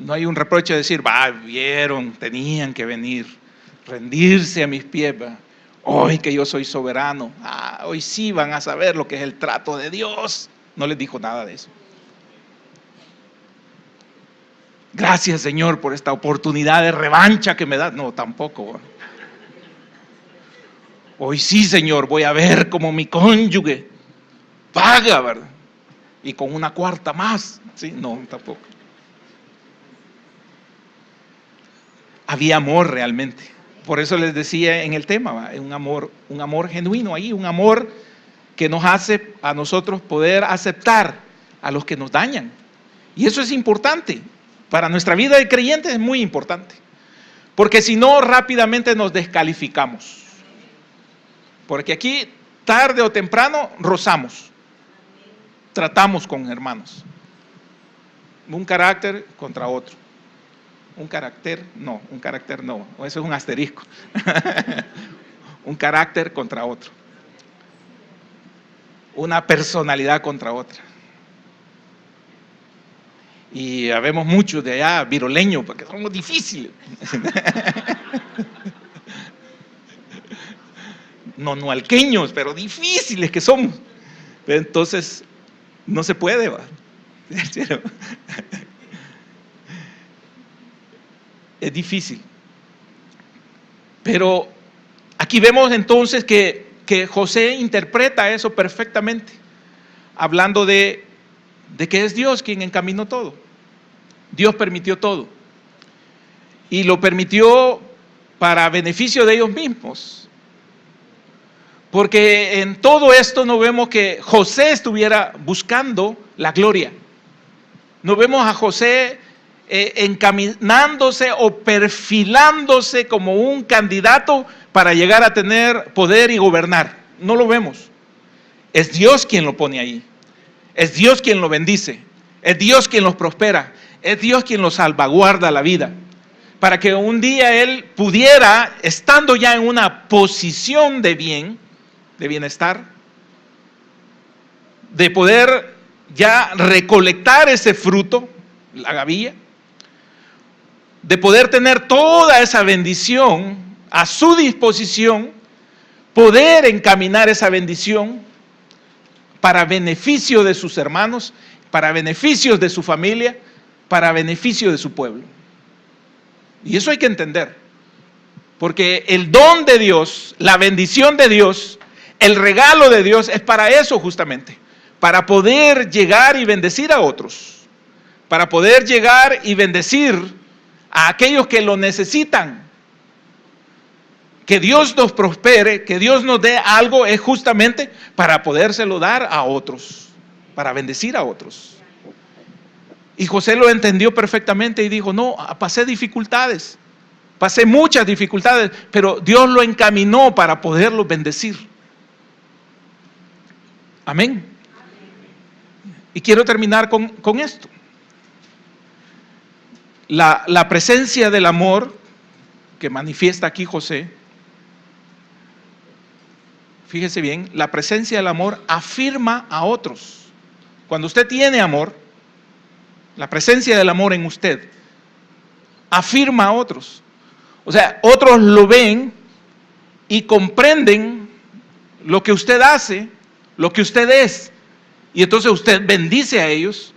No hay un reproche de decir, vieron, tenían que venir, rendirse a mis pies, ¿verdad? Hoy que yo soy soberano, hoy sí van a saber lo que es el trato de Dios. No les dijo nada de eso. Gracias, Señor, por esta oportunidad de revancha que me das. No, tampoco. Hoy sí, Señor, voy a ver cómo mi cónyuge paga, ¿verdad? Y con una cuarta más. ¿Sí? No, tampoco. Había amor realmente. Por eso les decía en el tema, un amor genuino ahí, un amor que nos hace a nosotros poder aceptar a los que nos dañan. Y eso es importante. Para nuestra vida de creyentes es muy importante. Porque si no, rápidamente nos descalificamos. Porque aquí, tarde o temprano, rozamos. Tratamos con hermanos. Un carácter contra otro. Un carácter no, eso es un asterisco. Un carácter contra otro. Una personalidad contra otra. Y habemos muchos de allá viroleños, porque somos difíciles. No alqueños, pero difíciles que somos. Entonces, no se puede, ¿va? Es difícil. Pero aquí vemos entonces que José interpreta eso perfectamente, hablando de que es Dios quien encaminó todo. Dios permitió todo. Y lo permitió para beneficio de ellos mismos. Porque en todo esto no vemos que José estuviera buscando la gloria. No vemos a José encaminándose o perfilándose como un candidato para llegar a tener poder y gobernar. No lo vemos. Es Dios quien lo pone ahí. Es Dios quien lo bendice. Es Dios quien los prospera. Es Dios quien los salvaguarda la vida. Para que un día él pudiera, estando ya en una posición de bien, de bienestar, de poder ya recolectar ese fruto, la gavilla, de poder tener toda esa bendición a su disposición, poder encaminar esa bendición, para beneficio de sus hermanos, para beneficio de su familia, para beneficio de su pueblo. Y eso hay que entender, porque el don de Dios, la bendición de Dios, el regalo de Dios es para eso justamente, para poder llegar y bendecir a otros, para poder llegar y bendecir a aquellos que lo necesitan. Que Dios nos prospere, que Dios nos dé algo es justamente para podérselo dar a otros, para bendecir a otros. Y José lo entendió perfectamente y dijo, no, pasé dificultades, pasé muchas dificultades, pero Dios lo encaminó para poderlo bendecir. Amén. Y quiero terminar con esto. La presencia del amor que manifiesta aquí José, fíjese bien, la presencia del amor afirma a otros. Cuando usted tiene amor, la presencia del amor en usted afirma a otros. O sea, otros lo ven y comprenden lo que usted hace, lo que usted es. Y entonces usted bendice a ellos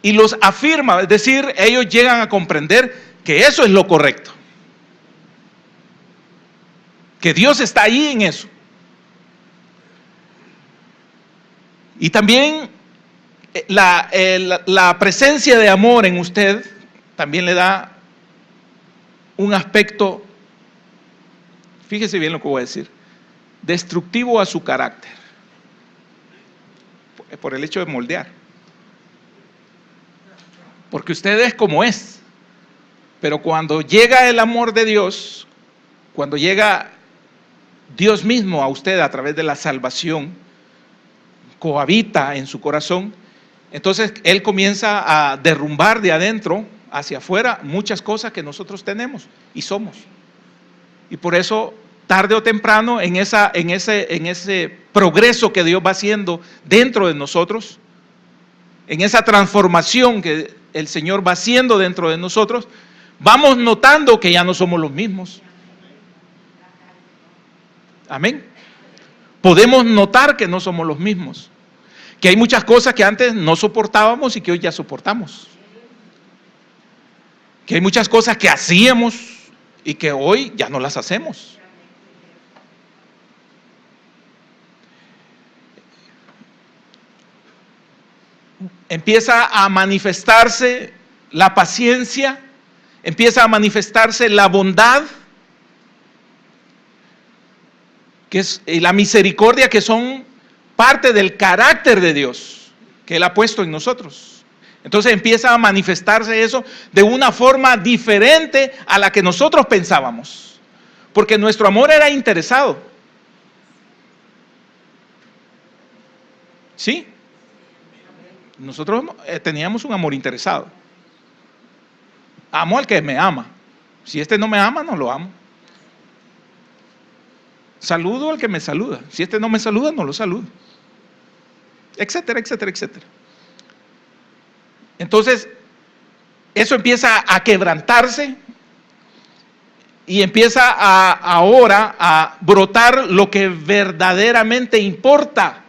y los afirma. Es decir, ellos llegan a comprender que eso es lo correcto. Que Dios está ahí en eso. Y también la presencia de amor en usted también le da un aspecto, fíjese bien lo que voy a decir, destructivo a su carácter, por el hecho de moldear. Porque usted es como es, pero cuando llega el amor de Dios, cuando llega Dios mismo a usted a través de la salvación, cohabita en su corazón, entonces Él comienza a derrumbar de adentro hacia afuera muchas cosas que nosotros tenemos y somos. Y por eso, tarde o temprano, en ese progreso que Dios va haciendo dentro de nosotros, en esa transformación que el Señor va haciendo dentro de nosotros, vamos notando que ya no somos los mismos. Amén. Podemos notar que no somos los mismos, que hay muchas cosas que antes no soportábamos y que hoy ya soportamos, que hay muchas cosas que hacíamos y que hoy ya no las hacemos. Empieza a manifestarse la paciencia, empieza a manifestarse la bondad, que es la misericordia, que son parte del carácter de Dios que Él ha puesto en nosotros. Entonces empieza a manifestarse eso de una forma diferente a la que nosotros pensábamos, porque nuestro amor era interesado. ¿Sí? Nosotros teníamos un amor interesado. Amo al que me ama. Si este no me ama, no lo amo. Saludo al que me saluda. Si este no me saluda, no lo saludo. Etcétera, etcétera, etcétera. Entonces, eso empieza a quebrantarse y empieza ahora a brotar lo que verdaderamente importa.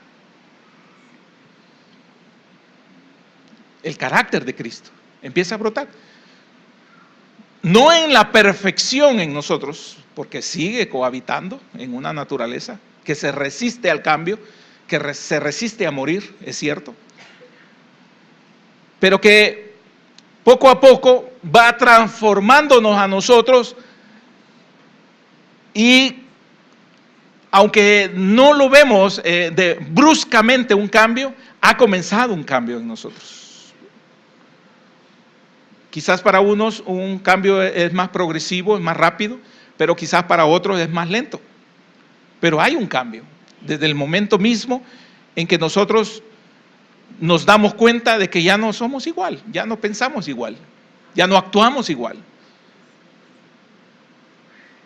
El carácter de Cristo empieza a brotar. No en la perfección en nosotros, porque sigue cohabitando en una naturaleza que se resiste al cambio, que se resiste a morir, es cierto, pero que poco a poco va transformándonos a nosotros y aunque no lo vemos bruscamente un cambio, ha comenzado un cambio en nosotros. Quizás para unos un cambio es más progresivo, es más rápido, pero quizás para otros es más lento. Pero hay un cambio, desde el momento mismo en que nosotros nos damos cuenta de que ya no somos igual, ya no pensamos igual, ya no actuamos igual.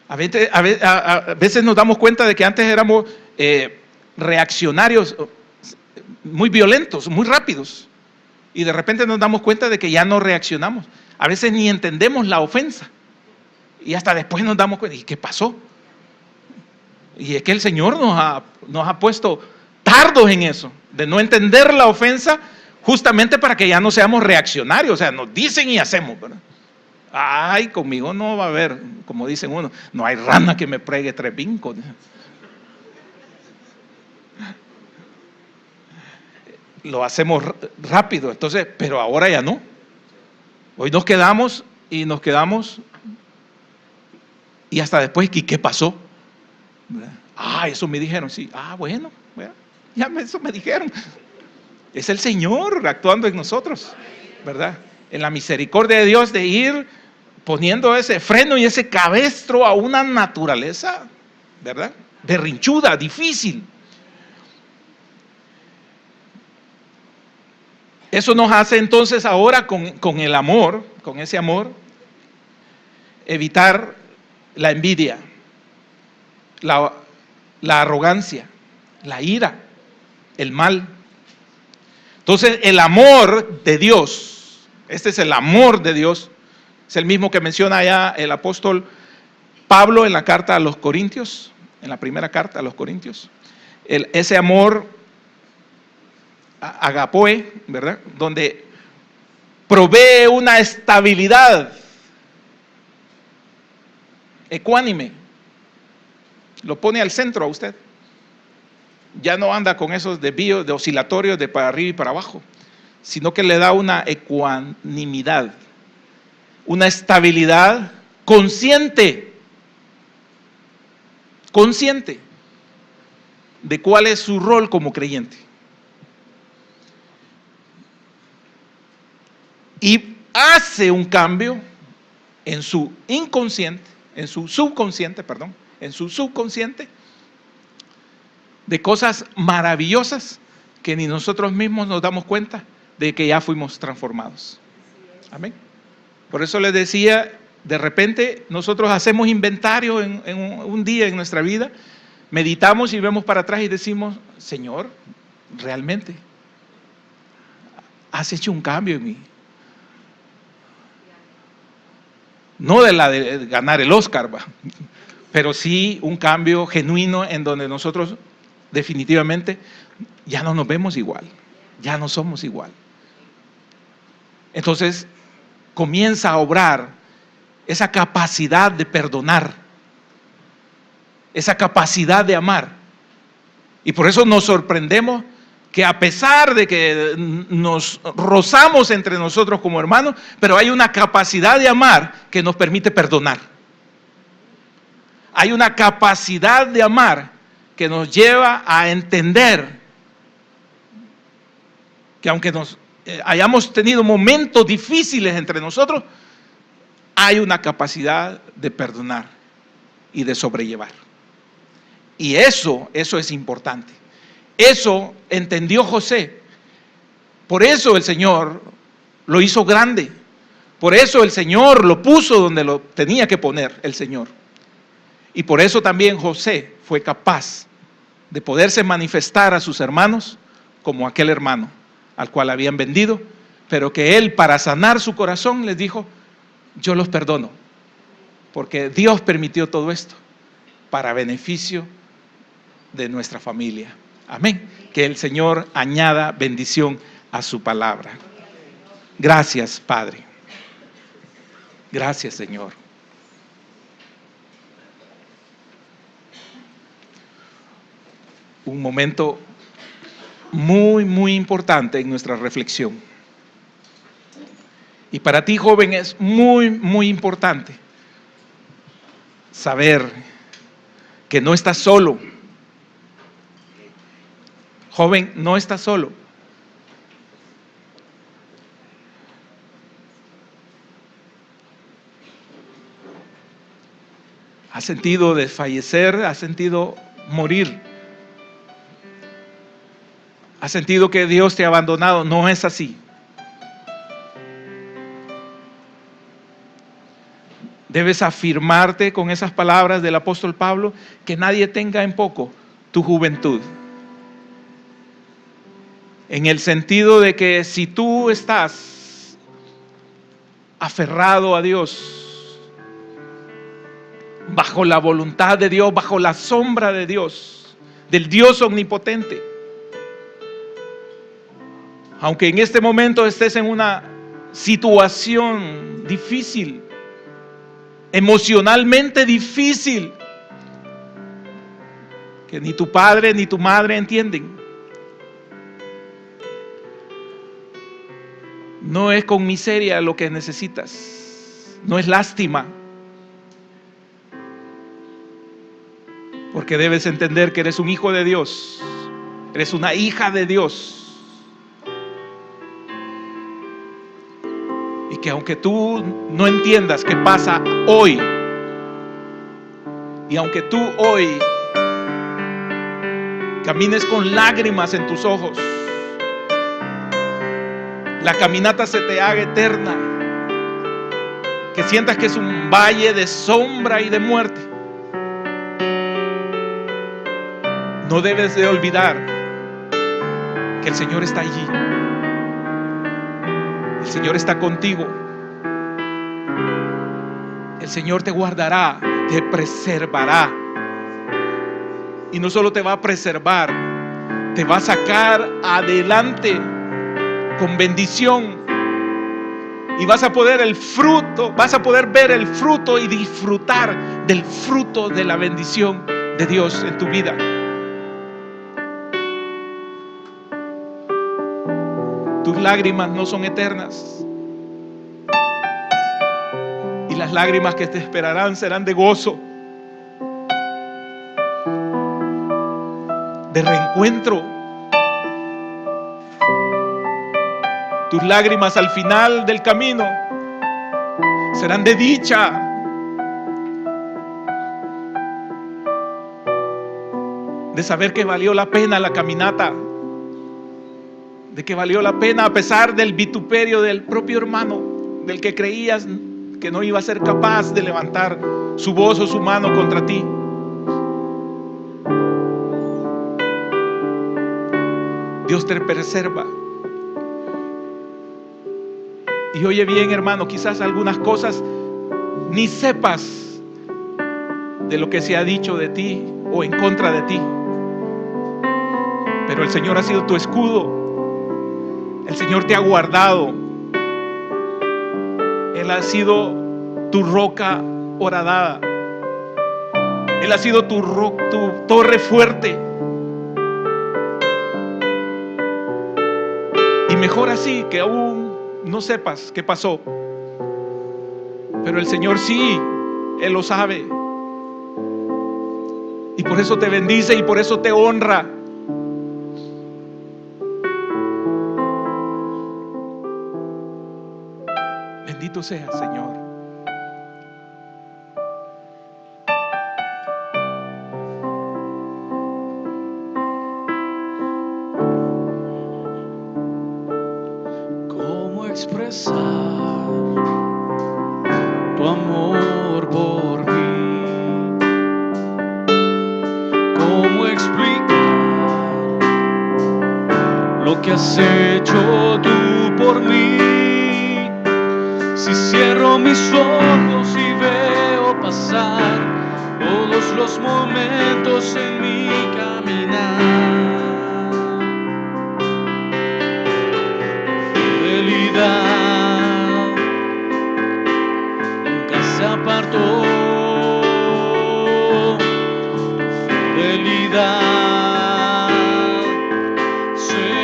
A veces nos damos cuenta de que antes éramos reaccionarios, muy violentos, muy rápidos. Y de repente nos damos cuenta de que ya no reaccionamos. A veces ni entendemos la ofensa. Y hasta después nos damos cuenta, ¿y qué pasó? Y es que el Señor nos ha puesto tardos en eso, de no entender la ofensa, justamente para que ya no seamos reaccionarios, o sea, nos dicen y hacemos, ¿verdad? Ay, conmigo no va a haber, como dicen uno, no hay rana que me pregue 3 brincos. Lo hacemos rápido, entonces, pero ahora ya no. Hoy nos quedamos y hasta después, ¿y qué pasó? Ah, eso me dijeron, sí. Ah, bueno, ya eso me dijeron. Es el Señor actuando en nosotros, ¿verdad? En la misericordia de Dios de ir poniendo ese freno y ese cabestro a una naturaleza, ¿verdad? Berrinchuda, difícil. Eso nos hace entonces ahora con el amor, con ese amor, evitar la envidia, la arrogancia, la ira, el mal. Entonces el amor de Dios, este es el amor de Dios, es el mismo que menciona allá el apóstol Pablo en la carta a los Corintios, en la primera carta a los Corintios. Ese amor agapoe, ¿verdad? Donde provee una estabilidad ecuánime, lo pone al centro a usted. Ya no anda con esos desvíos de oscilatorios de para arriba y para abajo, sino que le da una ecuanimidad, una estabilidad consciente de cuál es su rol como creyente. Y hace un cambio en su inconsciente, en su subconsciente, de cosas maravillosas que ni nosotros mismos nos damos cuenta de que ya fuimos transformados. Amén. Por eso les decía, de repente nosotros hacemos inventario en un día en nuestra vida, meditamos y vemos para atrás y decimos, Señor, realmente has hecho un cambio en mí. No de la de ganar el Oscar, pero sí un cambio genuino en donde nosotros definitivamente ya no nos vemos igual, ya no somos igual. Entonces comienza a obrar esa capacidad de perdonar, esa capacidad de amar. Y por eso nos sorprendemos que a pesar de que nos rozamos entre nosotros como hermanos, pero hay una capacidad de amar que nos permite perdonar. Hay una capacidad de amar que nos lleva a entender que aunque hayamos tenido momentos difíciles entre nosotros, hay una capacidad de perdonar y de sobrellevar. Y eso es importante. Eso entendió José. Por eso el Señor lo hizo grande. Por eso el Señor lo puso donde lo tenía que poner el Señor. Y por eso también José fue capaz de poderse manifestar a sus hermanos como aquel hermano al cual habían vendido, pero que él, para sanar su corazón, les dijo, yo los perdono, porque Dios permitió todo esto para beneficio de nuestra familia. Amén. Que el Señor añada bendición a su palabra. Gracias, Padre. Gracias, Señor. Un momento muy, muy importante en nuestra reflexión. Y para ti, joven, es muy, muy importante saber que no estás solo. Joven, no estás solo. Has sentido desfallecer, has sentido morir. Has sentido que Dios te ha abandonado. No es así. Debes afirmarte con esas palabras del apóstol Pablo, que nadie tenga en poco tu juventud. En el sentido de que si tú estás aferrado a Dios, bajo la voluntad de Dios, bajo la sombra de Dios, del Dios omnipotente, Aunque en este momento estés en una situación difícil, emocionalmente difícil, que ni tu padre ni tu madre entienden. No es con miseria lo que necesitas, no es lástima, porque debes entender que eres un hijo de Dios, eres una hija de Dios. Y que aunque tú no entiendas qué pasa hoy, y aunque tú hoy camines con lágrimas en tus ojos, la caminata se te haga eterna, que sientas que es un valle de sombra y de muerte, no debes de olvidar que el Señor está allí. El Señor está contigo. El Señor te guardará, te preservará. Y no solo te va a preservar, te va a sacar adelante con bendición. Y vas a poder ver el fruto y disfrutar del fruto de la bendición de Dios en tu vida. Tus lágrimas no son eternas. Y las lágrimas que te esperarán serán de gozo, de reencuentro. Tus lágrimas al final del camino serán de dicha. De saber que valió la pena la caminata. De que valió la pena a pesar del vituperio del propio hermano, del que creías que no iba a ser capaz de levantar su voz o su mano contra ti. Dios te preserva. Y oye bien, hermano, quizás algunas cosas ni sepas de lo que se ha dicho de ti o en contra de ti, pero el Señor ha sido tu escudo. El Señor te ha guardado. Él ha sido tu roca horadada. Él ha sido tu torre fuerte. Y mejor así, que aún no sepas qué pasó. Pero el Señor sí, Él lo sabe. Y por eso te bendice y por eso te honra. Bendito sea, Señor. ¿Cómo expresar tu amor por mí? ¿Cómo explicar lo que has hecho tú por mí? Si cierro mis ojos y veo pasar todos los momentos en mi caminar, fidelidad nunca se apartó, fidelidad, Señor.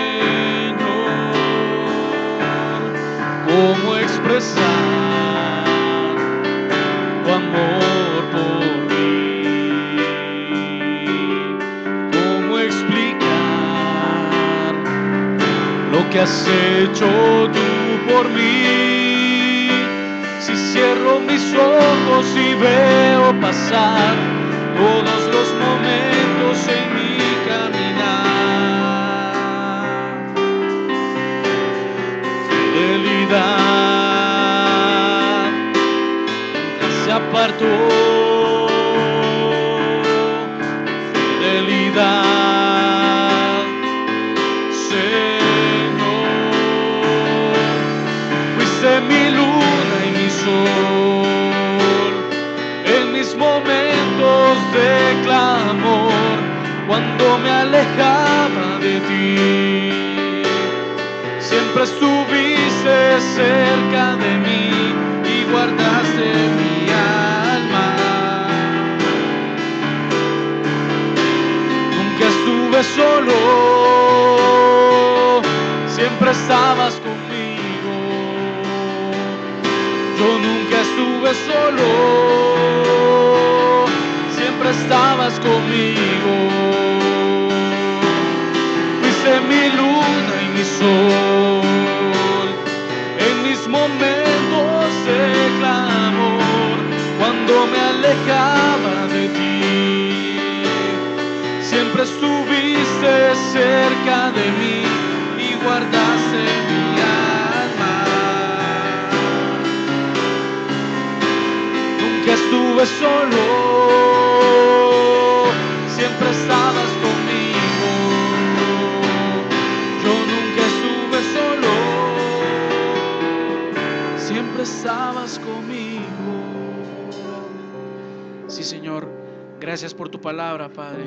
¿Cómo expresar tu amor por mí? ¿Cómo explicar lo que has hecho tú por mí? Si cierro mis ojos y veo pasar todos los momentos en mi caminar, fidelidad nunca se apartó, fidelidad, Señor. Fuiste mi luna y mi sol en mis momentos de clamor, cuando me alejaba de ti. Siempre estuviste cerca de mí y guardaste mi alma. Nunca estuve solo, siempre estabas conmigo. Yo nunca estuve solo, siempre estabas conmigo. Fuiste mi luna y mi sol, en mis momentos de clamor, cuando me alejaba de ti. Siempre estuviste cerca de mí y guardaste mi alma. Nunca estuve solo, siempre estabas conmigo. Yo nunca estuve solo, siempre estabas conmigo. Sí, Señor, gracias por tu palabra, Padre.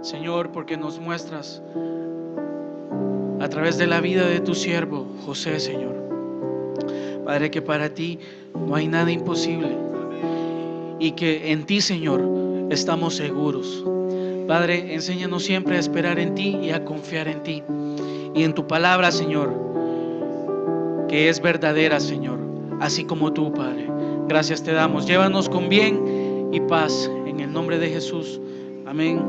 Señor, porque nos muestras a través de la vida de tu siervo José, Señor. Padre, que para ti no hay nada imposible y que en ti, Señor, estamos seguros. Padre, enséñanos siempre a esperar en ti y a confiar en ti y en tu palabra, Señor, que es verdadera, Señor, así como tú, Padre. Gracias te damos. Llévanos con bien y paz en el nombre de Jesús. Amén.